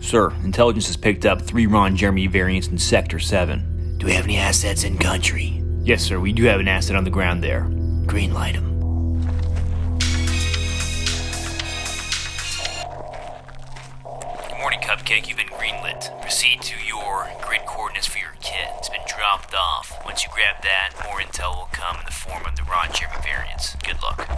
Sir, intelligence has picked up 3 Ron Jeremy variants in Sector 7. Do we have any assets in country? Yes, sir, we do have an asset on the ground there. Greenlight them. Good morning, Cupcake. You've been greenlit. Proceed to your grid coordinates for your kit. It's been dropped off. Once you grab that, more intel will come in the form of the Ron Jeremy variants. Good luck.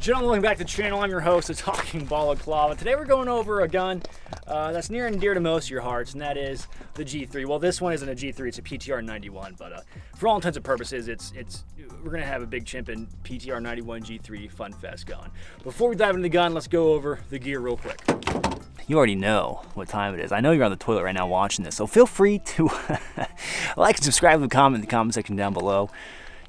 Gentlemen, welcome back to the channel. I'm your host, the Talking Ball of Claw. Today we're going over a gun that's near and dear to most of your hearts, and that is the G3. Well, this one isn't a G3, it's a PTR91, but for all intents and purposes, we're gonna have a big chimpin' PTR91 G3 Fun Fest gun. Before we dive into the gun, let's go over the gear real quick. You already know what time it is. I know you're on the toilet right now watching this, so feel free to like and subscribe and comment in the comment section down below.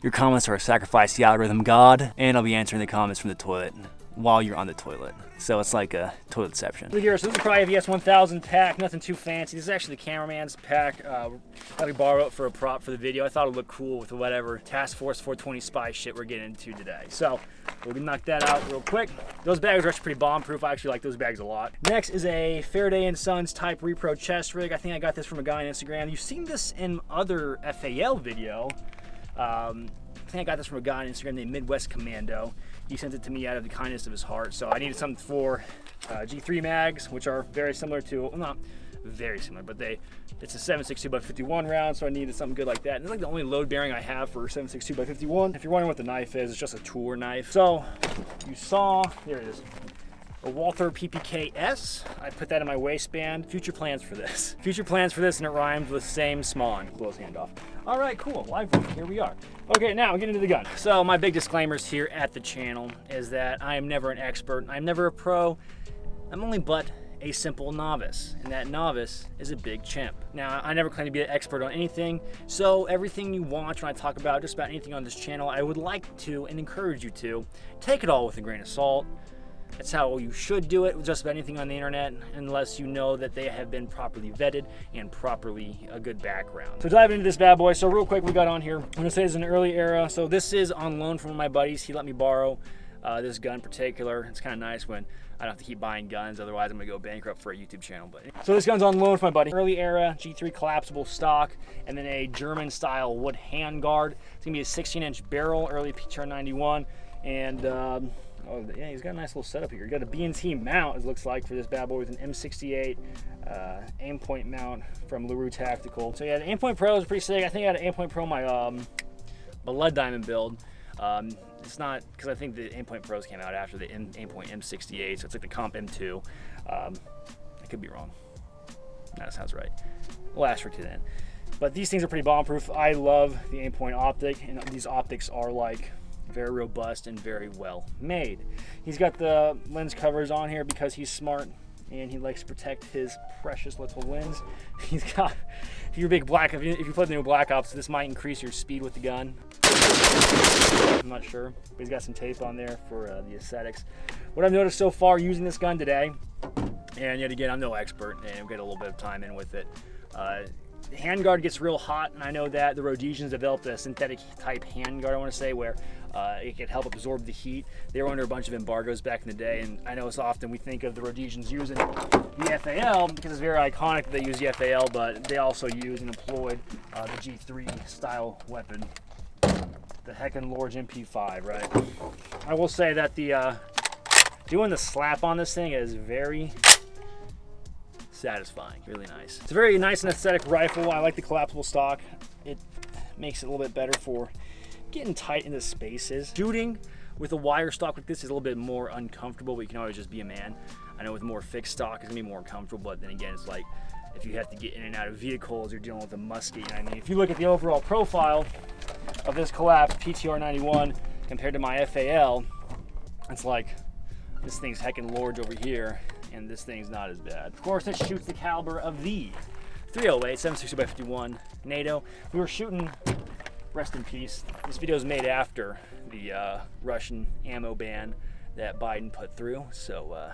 Your comments are a sacrifice to the algorithm god, and I'll be answering the comments from the toilet while you're on the toilet. So it's like a toiletception. Here, so this is probably a VS1000 pack, nothing too fancy. This is actually the cameraman's pack. Let me borrow it for a prop for the video. I thought it would look cool with whatever Task Force 420 spy shit we're getting into today. So we're gonna knock that out real quick. Those bags are actually pretty bomb-proof. I actually like those bags a lot. Next is a Faraday & Sons Type Repro chest rig. I think I got this from a guy on Instagram. You've seen this in other FAL video. I think I got this from a guy on Instagram named Midwest Commando. He sent it to me out of the kindness of his heart. So I needed something for G3 mags, which are very similar to, well, not very similar, but it's a 7.62x51 round, so I needed something good like that. And it's like the only load bearing I have for 7.62x51. If you're wondering what the knife is, it's just a tour knife. So you saw, here it is. A Walther PPK-S. I put that in my waistband. Future plans for this. Future plans for this, and it rhymes with same smawn. Blows hand off. All right, cool. Live one. Here we are. Okay, now we get into the gun. So my big disclaimers here at the channel is that I am never an expert. I'm never a pro. I'm only but a simple novice, and that novice is a big chimp. Now, I never claim to be an expert on anything, so everything you watch when I talk about just about anything on this channel, I would like to and encourage you to take it all with a grain of salt. That's how you should do it with just about anything on the internet, unless you know that they have been properly vetted and properly a good background. So diving into this bad boy. So real quick, we got on here. I'm gonna say it's an early era. So this is on loan from one of my buddies. He let me borrow this gun in particular. It's kind of nice when I don't have to keep buying guns, otherwise I'm gonna go bankrupt for a YouTube channel. But so this gun's on loan from my buddy. Early era G3 collapsible stock, and then a German style wood handguard. It's gonna be a 16-inch barrel, early PTR91, and oh yeah, he's got a nice little setup here. You got a B&T mount, it looks like, for this bad boy with an M68 aim point mount from LaRue Tactical. So yeah, the aim point pro is pretty sick. I think I had an aim point pro in my lead diamond build. It's not, because I think the aim point pros came out after the aim point M68, so it's like the comp M2. I could be wrong. No, that sounds right. We'll asterisk it in. But these things are pretty bomb proof. I love the aim point optic, and these optics are like very robust and very well made. He's got the lens covers on here because he's smart. and he likes to protect his precious little wins. He's got, if you're a big black, if you play the new Black Ops, this might increase your speed with the gun. I'm not sure, but he's got some tape on there for the aesthetics. What I've noticed so far using this gun today, and yet again, I'm no expert, and I've got a little bit of time in with it. The handguard gets real hot, and I know that the Rhodesians developed a synthetic type handguard, I want to say, where it could help absorb the heat. They were under a bunch of embargoes back in the day, and I know so often we think of the Rhodesians using the FAL because it's very iconic that they use the FAL, but they also use and employed the G3 style weapon, the heckin' Lorge MP5, right? I will say that the doing the slap on this thing is very satisfying, really nice. It's a very nice and aesthetic rifle. I like the collapsible stock. It makes it a little bit better for getting tight into spaces. Shooting with a wire stock like this is a little bit more uncomfortable, but you can always just be a man. I know with more fixed stock, it's gonna be more comfortable, but then again, it's like if you have to get in and out of vehicles, you're dealing with a musket, you know what I mean? If you look at the overall profile of this collapsed PTR91 compared to my FAL, it's like this thing's heckin' Lorge over here, and this thing's not as bad. Of course, it shoots the caliber of the 308 7.62x51 NATO. We were shooting, rest in peace. This video is made after the Russian ammo ban that Biden put through, so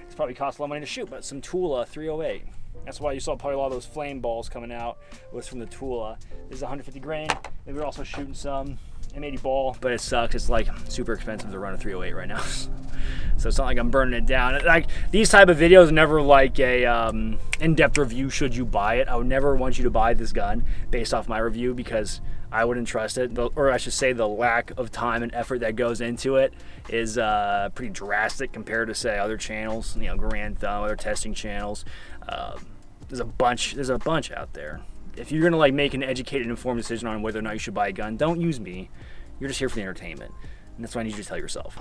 it's probably cost a lot of money to shoot, but some Tula 308. That's why you saw probably a lot of those flame balls coming out. It was from the Tula. This is 150 grain. And we were also shooting some M80 ball, but it sucks. It's like super expensive to run a 308 right now. So it's not like I'm burning it down. Like these type of videos are never like a in-depth review should you buy it. I would never want you to buy this gun based off my review because I wouldn't trust it. Or I should say the lack of time and effort that goes into it is pretty drastic compared to say other channels, you know, Grand Thumb, other testing channels. There's a bunch out there. If you're gonna like make an educated, informed decision on whether or not you should buy a gun, don't use me. You're just here for the entertainment, and that's what I need you to tell yourself.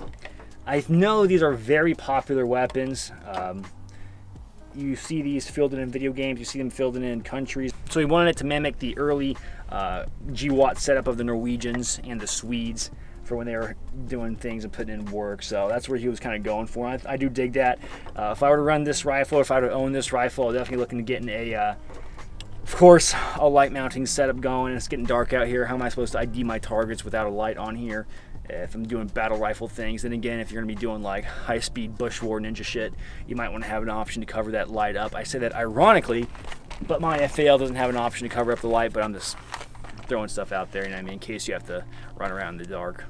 I know these are very popular weapons. You see these fielded in video games, you see them fielded in countries. So he wanted it to mimic the early GWAT setup of the Norwegians and the Swedes for when they were doing things and putting in work. So that's where he was kind of going for. I do dig that. If I were to run this rifle, if I were to own this rifle, I'm definitely looking to get in of course, a light mounting setup going. It's getting dark out here. How am I supposed to ID my targets without a light on here? If I'm doing battle rifle things, then again, if you're gonna be doing like high-speed bush war ninja shit, you might want to have an option to cover that light up. I say that ironically, but my FAL doesn't have an option to cover up the light, but I'm just throwing stuff out there, you know what I mean, in case you have to run around in the dark.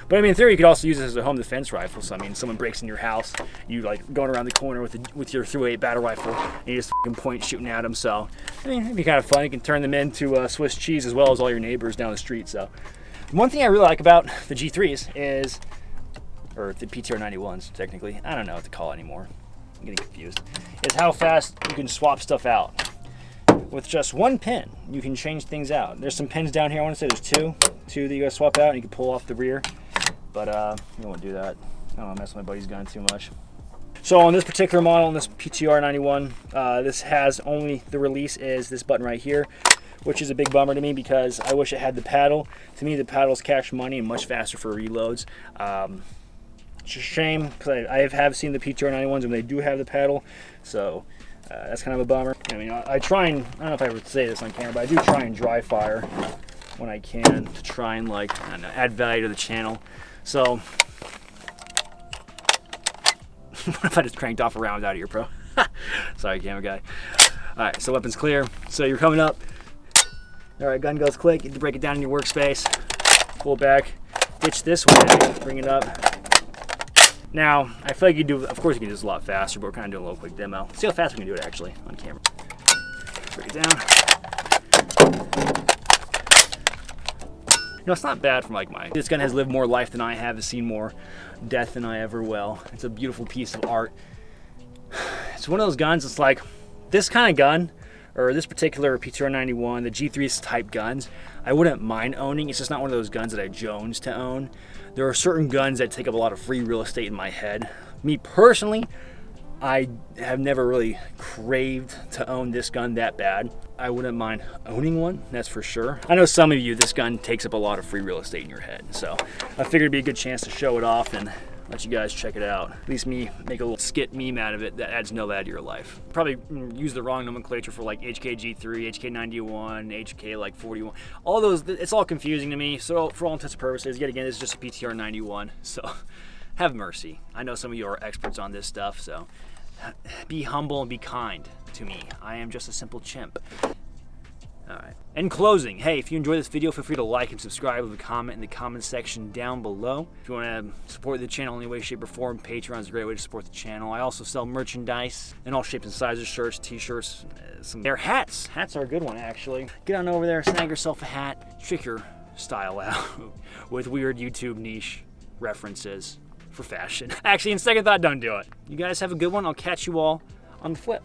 But I mean, in theory, you could also use this as a home defense rifle. So I mean, someone breaks in your house, you like going around the corner with your 308 battle rifle, and you just fucking point shooting at them. So I mean, it'd be kind of fun. You can turn them into Swiss cheese as well as all your neighbors down the street. So one thing I really like about the G3s is, or the PTR91s technically, I don't know what to call it anymore. I'm getting confused. Is how fast you can swap stuff out. With just one pin, you can change things out. There's some pins down here. I want to say there's two that you gotta swap out, and you can pull off the rear. But you don't want to do that. I don't want to mess with my buddy's gun too much. So on this particular model, on this PTR91, this has only, the release is this button right here, which is a big bummer to me because I wish it had the paddle. To me, the paddles cash money and much faster for reloads. It's a shame because I have seen the PTR91s and they do have the paddle. So that's kind of a bummer. I mean, I try and, I don't know if I ever say this on camera, but I do try and dry fire when I can to try and like, I don't know, add value to the channel. So, what if I just cranked off a round out of here, bro? Sorry, camera guy. All right, so weapon's clear. So you're coming up. All right, gun goes click. You have to break it down in your workspace. Pull it back. Ditch this way. Bring it up. Now, I feel like you do, of course you can do this a lot faster, but we're kind of doing a little quick demo. See how fast we can do it actually on camera. Break it down. You know, it's not bad from like this gun has lived more life than I have, has seen more death than I ever will. It's a beautiful piece of art. It's one of those guns, it's like, this kind of gun, or this particular PTR91, the G3 type guns, I wouldn't mind owning. It's just not one of those guns that I jones to own. There are certain guns that take up a lot of free real estate in my head. Me personally, I have never really craved to own this gun that bad. I wouldn't mind owning one, that's for sure. I know some of you, this gun takes up a lot of free real estate in your head, so I figured it'd be a good chance to show it off and let you guys check it out. At least me make a little skit meme out of it that adds no value to your life. Probably use the wrong nomenclature for like HKG3, HK91, HK like 41. All those, it's all confusing to me. So for all intents and purposes, yet again, it's just a PTR91. So have mercy. I know some of you are experts on this stuff, so be humble and be kind to me. I am just a simple chimp. Alright. In closing, hey, if you enjoyed this video, feel free to like and subscribe, leave a comment in the comment section down below. If you want to support the channel in any way, shape, or form, Patreon is a great way to support the channel. I also sell merchandise in all shapes and sizes, shirts, t-shirts, some their hats. Hats are a good one, actually. Get on over there, snag yourself a hat, trick your style out with weird YouTube niche references for fashion. Actually, in second thought, don't do it. You guys have a good one. I'll catch you all on the flip.